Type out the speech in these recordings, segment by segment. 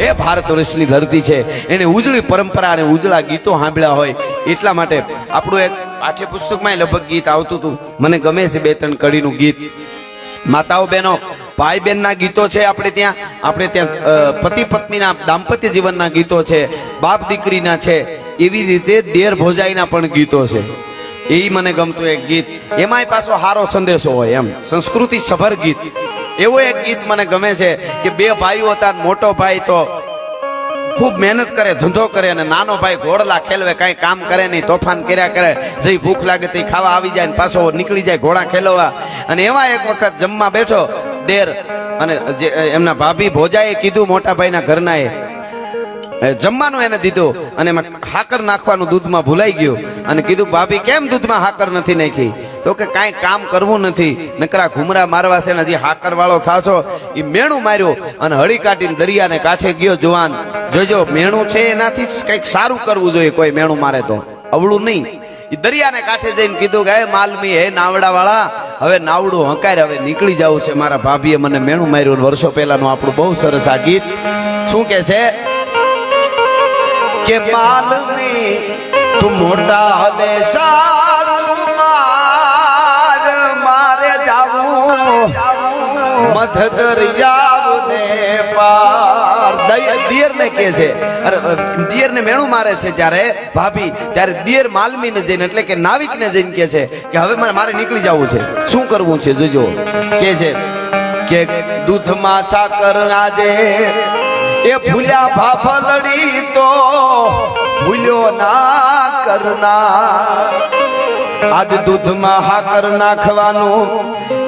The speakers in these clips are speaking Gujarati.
એ ભારત વર્ષની ધરતી છે, એને ઉજળી પરંપરા અને ઉજળા ગીતો સાંભળ્યા હોય એટલા માટે આપણું એક પાઠ્યપુસ્તકમાં લગભગ ગીત આવતું હતું, મને ગમે છે 2-3 કડીનું ગીત. માતાઓ બહેનો ભાઈ બહેનના ગીતો છે આપણે ત્યાં પતિ પત્નીના દાંપત્ય જીવનના ગીતો છે, બાપ દીકરીના છે, એવી રીતે દેર ભોજાઈના પણ ગીતો છે. એ મને ગમતું એક ગીત, એમાંય પાછો સારો સંદેશો હોય, એમ સંસ્કૃતિ સભર ગીત. એવો એક ગીત મને ગમે છે કે 2 ભાઈઓ હતા, મોટો ભાઈ તો ખૂબ મહેનત કરે, ધંધો કરે, અને નાનો ભાઈ ઘોડલા ખેલવે, કાંઈ કામ કરે નહીં, તોફાન કર્યા કરે, જઈ ભૂખ લાગે તો ખાવા આવી જાય ને પાછો નીકળી જાય ઘોડા ખેલવા. અને એવા એક વખત જમવા બેઠો દેર, અને જે એમના ભાભી ભોજાએ કીધું મોટા ભાઈના ઘરનાએ જમવાનું એને દીધું, અને એમાં હાકર નાખવાનું દૂધમાં ભૂલાઈ ગયું, અને કીધું ભાભી કેમ દૂધમાં હાકર નથી નાખી? તો કે કાંઈ કામ કરવું નથી, નકરા ઘુમરા મારવા છે ને હજી હાકર વાળો થાશો. એ મેણું માર્યું અને હળી કાઢીને દરિયાને કાંઠે ગયો. જુવાન જોજો, મેણું છે એનાથી કંઈક સારું કરવું જોઈએ, કોઈ મેણું મારે તો અવળું નહીં. એ દરિયાને કાંઠે જઈને કીધું કે હે માલમી, હે નાવડા વાળા, હવે નાવડું હંકાય, હવે નીકળી જવું છે, મારા ભાભીએ મને મેણું માર્યું. વર્ષો પહેલાનું આપણું બહુ સરસ આ ગીત શું કે છે કે માલમી તું મોટા દેશા મારે જાવું મધ દરિયાને પાર. દિયર ને કે છે, અરે દિયર ને મેણું મારે છે જ્યારે ભાભી, ત્યારે દિયર માલમી ને જઈને એટલે કે નાવિક ને જઈને કે છે કે હવે મારે નીકળી જવું છે, શું કરવું છે? જોજો કે છે કે દૂધમાં સાકર આજે એ ભૂલ્યા ભાભલડી તો ભૂલ્યો ના કરનાર. આજ દૂધમાં હાકર નાખવાનું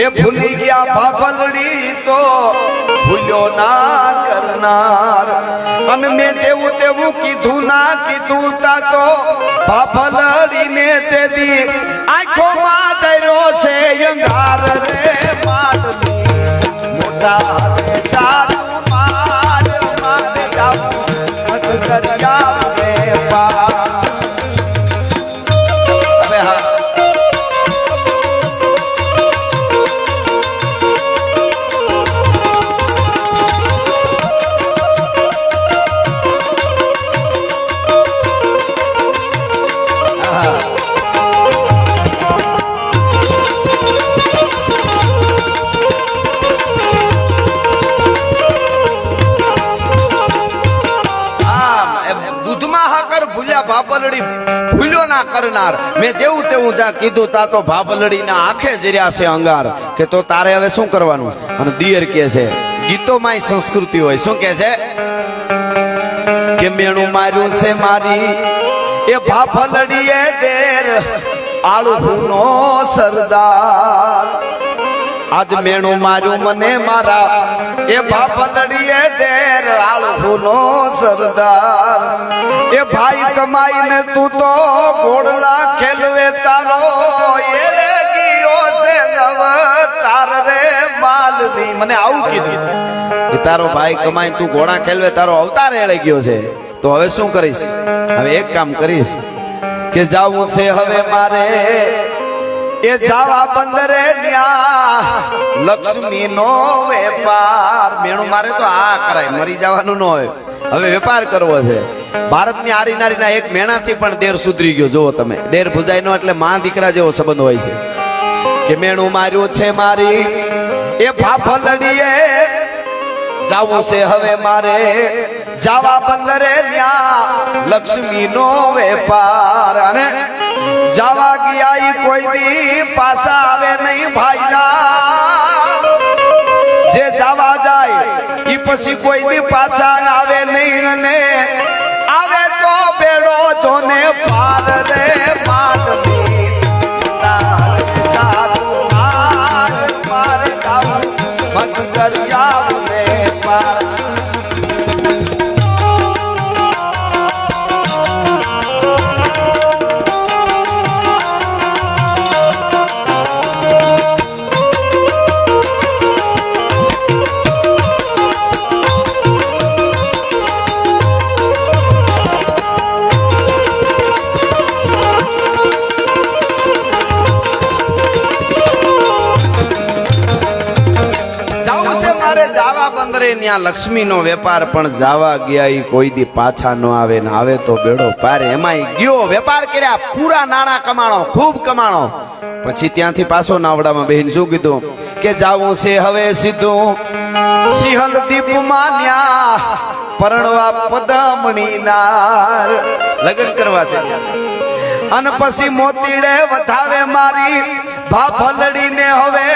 એ ભૂલી ગયા ભાભલડી તો ભૂલ્યો ના કરનાર. અને મેં જેવું તેવું કીધું ના કીધું તા તો ભાભલડીને તે દી આંખોમાં ધર્યો છે અંગાર રે માલની મોટા સારું ભૂલ્યો ના કરનાર. મેં જેવું તેવું કીધું તા તો ભાભલડી ના આંખે જર્યા છે અંગાર, કે તો તારે હવે શું કરવાનું? અને દિયર કે છે, ગીતોમાં સંસ્કૃતિ હોય, શું કે છે કે મેણું માર્યું છે મારી એ ભાભલડીએ દેર આળુનો સરદાર. આજ મેણું માર્યું મને મારા એ ભાભલડીએ દેર આળુનો સરદાર. એ ભાઈ કમાઈને તું તો ઘોડલા ખેલવે તારો એ ગયો છે નવતાર રે માલની. મને આવું કીધું કે તારો ભાઈ કમાઈને તું ઘોડા ખેલવે તારો અવતાર એળે ગયો છે, તો હવે શું કરીશ? હવે એક કામ કરીશ કે જાવું છે હવે મારે એ જાવા બંદરે ન્યા લક્ષ્મી નો વેપાર. મેણું મારે તો આ કરાય, મરી જવાનું ન હોય, હવે વેપાર કરવો છે. ભારતની આરી નારીના એક મેણાથી પણ દેર સુધરી ગયો. જુઓ તમે, દેર ભુજાઈ નો એટલે માં દીકરા જેવો સંબંધ હોય છે. કે મેણું માર્યું છે મારી એ ભાભલડીએ જાવું છે હવે મારે જાવા બંદરે ન્યા લક્ષ્મી નો વેપાર. અને જાવા ગયા ઈ કોઈ દી પાછા આવે નહીં ભાઈલા. જે જાવા જાય ઈ પછી કોઈ દી પાછા આવે નહીં, અને આવે તો બેડો જોને પાર રે માલની સારું મારે જાવું મત દરિયાને પાર. અરે જાવા બંદરે ત્યાં લક્ષ્મીનો વેપાર, પણ જાવા ગયા ઈ કોઈ દી પાછા ન આવે ને આવે તો બેડો પાર. એમાંય ગયો, વેપાર કર્યા, પૂરા નાણાં કમાણો, ખૂબ કમાણો. પછી ત્યાંથી પાછો નાવડામાં બેહીને શું કીધું કે જાવું છે હવે સીધું સિંહલ દીપમાં ન્યા પરણવા પદમણી નાર, લગ્ન કરવા છે. અને પછી મોતીડે વધાવે મારી ભાભલડીને હવે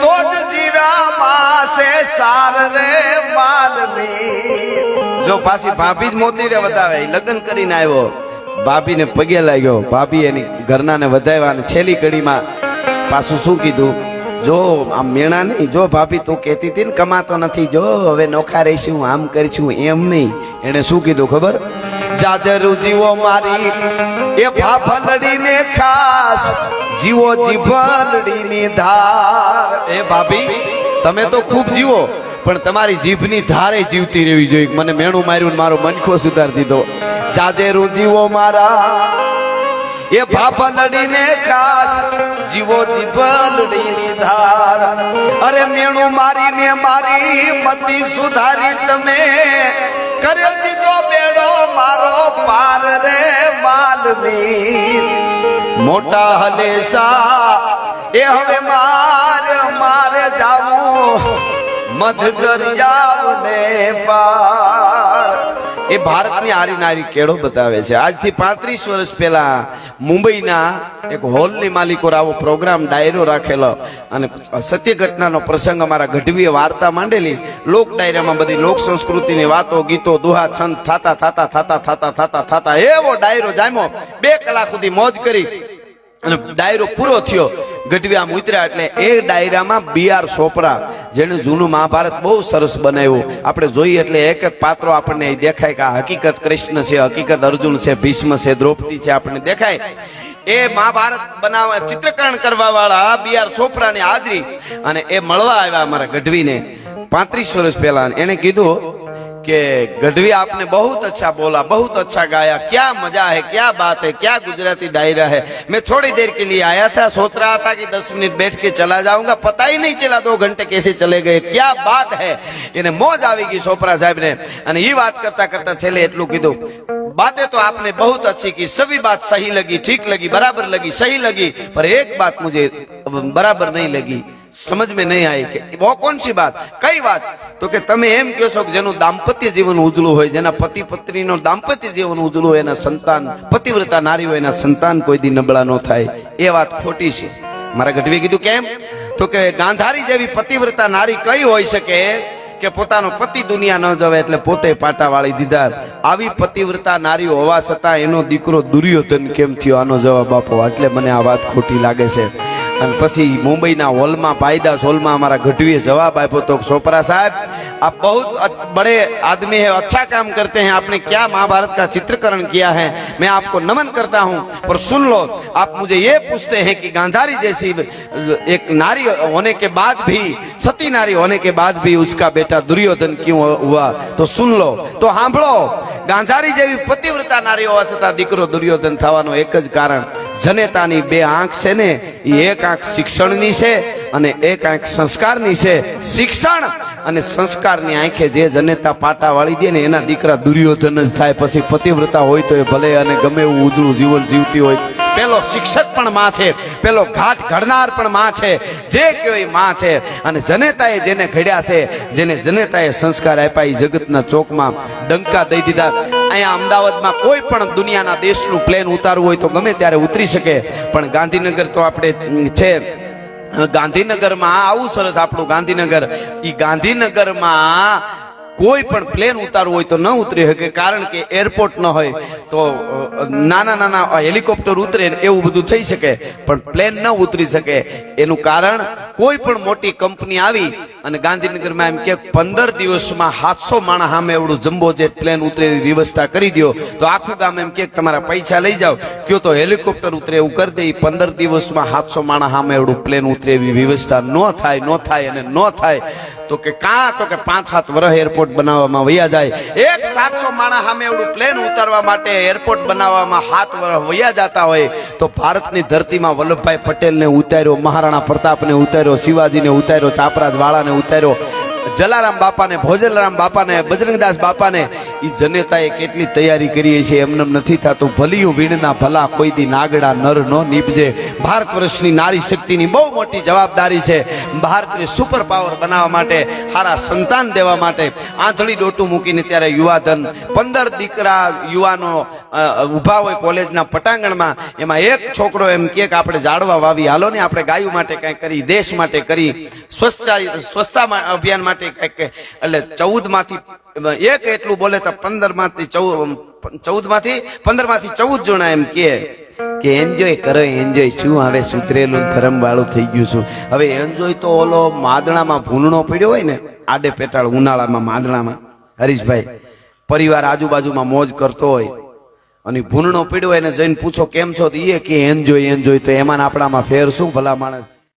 તો જ જીવ્યા માસે સાર રે માલની. જો પાછી ભાભી જ મોતીડે વધાવે, લગ્ન કરીને આવ્યો, ભાભીને પગે લાગ્યો, ભાભી એની ઘરનાને વધાવ્યા અને છેલ્લી કડીમાં પાછું શું કીધું, જો આમ મેણા નહીં, જો ભાભી તું કહેતી હતી ને કમાતો નથી, જો હવે નોખા રહીશું, આમ કરીશું, એમ નહીં. એને શું કીધું ખબર? જાજરુ જીવો મારી એ ભાભલડીને ખાસ, જીવો જીભલડીની ધાર. એ ભાભી તમે તો ખૂબ જીવો, પણ તમારી જીભની ધારે જીવતી રહેવી જોઈએ. મને મેણું માર્યું ને મારો મનખો સુધારી દીધો. જાજેરુ જીવો મારા એ ભાભલડીને ખાસ, જીવો જીભલડીની ધાર. અરે મેણું મારીને મારી મતી સુધારી તમે, કર્યો દીધો બેડો મારો પાર રે માલવી. મોટા હલેસા એ હવે મારે જાવું મધ દરિયાને પાર. એ ભારતની આરી નારી કેળો બતાવે છે. આજથી 35 વર્ષ પહેલા મુંબઈના એક હોલની માલિકો આવો પ્રોગ્રામ ડાયરો રાખેલો અને સત્ય ઘટનાનો પ્રસંગ અમારા ગઢવીએ વાર્તા માંડેલી. લોક ડાયરામાં બધી લોક સંસ્કૃતિની વાતો, ગીતો, દુહા, છંદ થતા એવો ડાયરો જામ્યો. 2 કલાક સુધી મોજ કરી અને ડાયરો પૂરો થયો. ગઢવી આમ ઉતર્યા એટલે એ ડાયરામાં B.R. ચોપરા, જેને જૂનું મહાભારત બહુ સરસ બનાવ્યું, આપણે જોઈએ એટલે એક એક પાત્રો આપણને દેખાય કે આ હકીકત કૃષ્ણ છે, હકીકત અર્જુન છે, ભીષ્મ છે, દ્રૌપદી છે, આપણને દેખાય. એ મહાભારત બનાવવા ચિત્રકરણ કરવા વાળા B.R. ચોપરાની હાજરી અને એ મળવા આવ્યા અમારા ગઢવીને 35 વર્ષ પહેલા. એને કીધું कि गढ़वी आपने बहुत अच्छा बोला, बहुत अच्छा गाया, क्या मजा है, क्या बात है, क्या गुजराती डायरा है। मैं थोड़ी देर के लिए आया था, सोच रहा था कि 10 मिनट बैठ के चला जाऊंगा, पता ही नहीं चला 2 घंटे कैसे चले गए, क्या बात है। इन्हें मौज आवेगी सोपरा साहब ने। અને ये बात करता करता छेले એટલું કીધું, बातें तो आपने बहुत अच्छी की, सभी बात सही लगी, ठीक लगी, बराबर लगी, सही लगी, पर एक बात मुझे बराबर नहीं लगी, समझ में नहीं आई कि वो कौन सी बात, कई बात। तो कि તમે એમ કહો છો કે જેનું દાંપત્ય જીવન ઉજળું હોય, જેના પતિ પત્નીનો દાંપત્ય જીવન ઉજળું હોય, એના સંતાન પતિવ્રતા નારી હોય, એના સંતાન કોઈ દી નબળા ન થાય, એ વાત ખોટી છે। મારા ગઢવીએ કીધું કેમ, તો કે ગાંધારી જેવી પતિવ્રતા નારી કઈ હોઈ શકે કે પોતાનો પતિ દુનિયા ન જવે એટલે પોતે પાટા વાળી દીધા। આવી પતિવ્રતા નારીઓ હોવા છતાં એનો દીકરો દુર્યોધન કેમ થયો, આનો જવાબ આપો, એટલે મને આ વાત ખોટી લાગે છે। અને પછી મુંબઈના હોલમાં, પાયદાસ હોલમાં અમારા ગઢવીએ જવાબ આપ્યો તો, सोपरा साहब आप बहुत बड़े आदमी है, अच्छा काम करते हैं, आपने क्या महाभारत का चित्रीकरण किया है, मैं आपको नमन करता हूं, पर सुन लो, आप मुझे ये पूछते हैं कि गांधारी जैसी एक नारी होने के बाद भी, सती नारी होने के बाद भी उसका बेटा दुर्योधन क्यों हुआ, तो सुन लो, तो सांभळो। गांधारी जेवी पतिव्रता नारी होवा छतां दीकरो दुर्योधन थवानो एक ज कारण, जनेतानी 2 आंख छे ने, एक आंख शिक्षणनी छे અને એક આંખ સંસ્કારની છે। શિક્ષણ અને સંસ્કારની આંખે જે જનેતા પાટા વાળી દે ને એના દીકરા દુર્યોધન જ થાય। પછી પતિવ્રતા હોય તો એ ભલે અને ગમે એવું ઉજળું જીવન જીવતી હોય, પેલો શિક્ષક પણ માં છે, પેલો ઘાટ ઘડનાર પણ માં છે, જે કયો એ માં છે। અને જનેતાએ જેને ઘડ્યા છે, જેને જનેતાએ સંસ્કાર આપ્યા, એ જગતના ચોકમાં ડંકા દઈ દીધા। અહીંયા અમદાવાદમાં કોઈ પણ દુનિયાના દેશનું પ્લેન ઉતારવું હોય તો ગમે ત્યારે ઉતરી શકે, પણ ગાંધીનગર તો આપણે છે, ગાંધીનગરમાં આવું સરસ આપણું ગાંધીનગર, ઈ ગાંધીનગરમાં કોઈ પણ પ્લેન ઉતારવું હોય તો ન ઉતરી શકે, કારણ કે એરપોર્ટ ન હોય તો નાના નાના હેલિકોપ્ટર ઉતરે એવું બધું થઈ શકે, પણ પ્લેન ન ઉતરી શકે। એનું કારણ કોઈ પણ મોટી કંપની આવી અને ગાંધીનગરમાં એમ કે 15 દિવસમાં 700 માણસ સામે એવડું જમ્બો જેટ પ્લેન ઉતરે એવી વ્યવસ્થા કરી દો, તો આખું ગામ એમ કે તમારા પૈસા લઈ જાઓ, કયો તો હેલિકોપ્ટર ઉતરે એવું કરી દે। 15 દિવસમાં 700 માણસ સામે એવડું પ્લેન ઉતરે એવી વ્યવસ્થા ન થાય અને ન થાય તો કે કાં તો કે 5-7 વર્ષ એરપોર્ટ બનાવવામાં વયા જાય। એક 700 માણસ સામે એવડું પ્લેન ઉતારવા માટે એરપોર્ટ બનાવવામાં 7 વર્ષ વયા જતા હોય, તો ભારતની ધરતીમાં વલ્લભભાઈ પટેલને ઉતાર્યો, મહારાણા પ્રતાપને ઉતાર્યો, શિવાજીને ઉતાર્યો, ચાપરાજ વાળાને ઉતાર્યો, જલારામ બાપાને, ભોજલારામ બાપાને, બજરંગદાસ બાપાને ઈ જનેતાએ કેટલી તૈયારી કરી છે એમને નથી થતું. ભલિયું વીણના ભલા કોઈ દી નાગડા નર નો નીપજે. ભારત વર્ષની નારી શક્તિની બહુ મોટી જવાબદારી છે. ભારતને સુપર પાવર બનાવવા માટે, સારા સંતાન દેવા માટે આંધળી ડોટું મૂકીને ત્યારે યુવાધન 15 દીકરા યુવાનો ઉભા હોય કોલેજના પટાંગણમાં, એમાં એક છોકરો એમ કે આપણે ઝાડવા વાવી, હાલો ને આપણે ગાયો માટે કંઈક કરી, દેશ માટે કરી, સ્વચ્છતા અભિયાન માટે કંઈક. એટલે 14 માંથી એક એટલું બોલે તો 15 માંથી 14 જણા એમ કે એન્જોય કરો, એન્જોય. શું હવે સુધરેલું ધર્મ વાળું થઈ ગયું છું. હવે એન્જોય તો ઓલો માદણામાં ભૂનણો પડ્યો હોય ને, આડે પેટાળ ઉનાળામાં માદણામાં, હરીશભાઈ પરિવાર આજુબાજુમાં મોજ કરતો હોય અને ભૂનણો પડ્યો હોય એને જઈને પૂછો કેમ છો, તો એ કે એન્જોય એન્જોય. તો એમાં આપણામાં ફેર શું ભલા માણસ?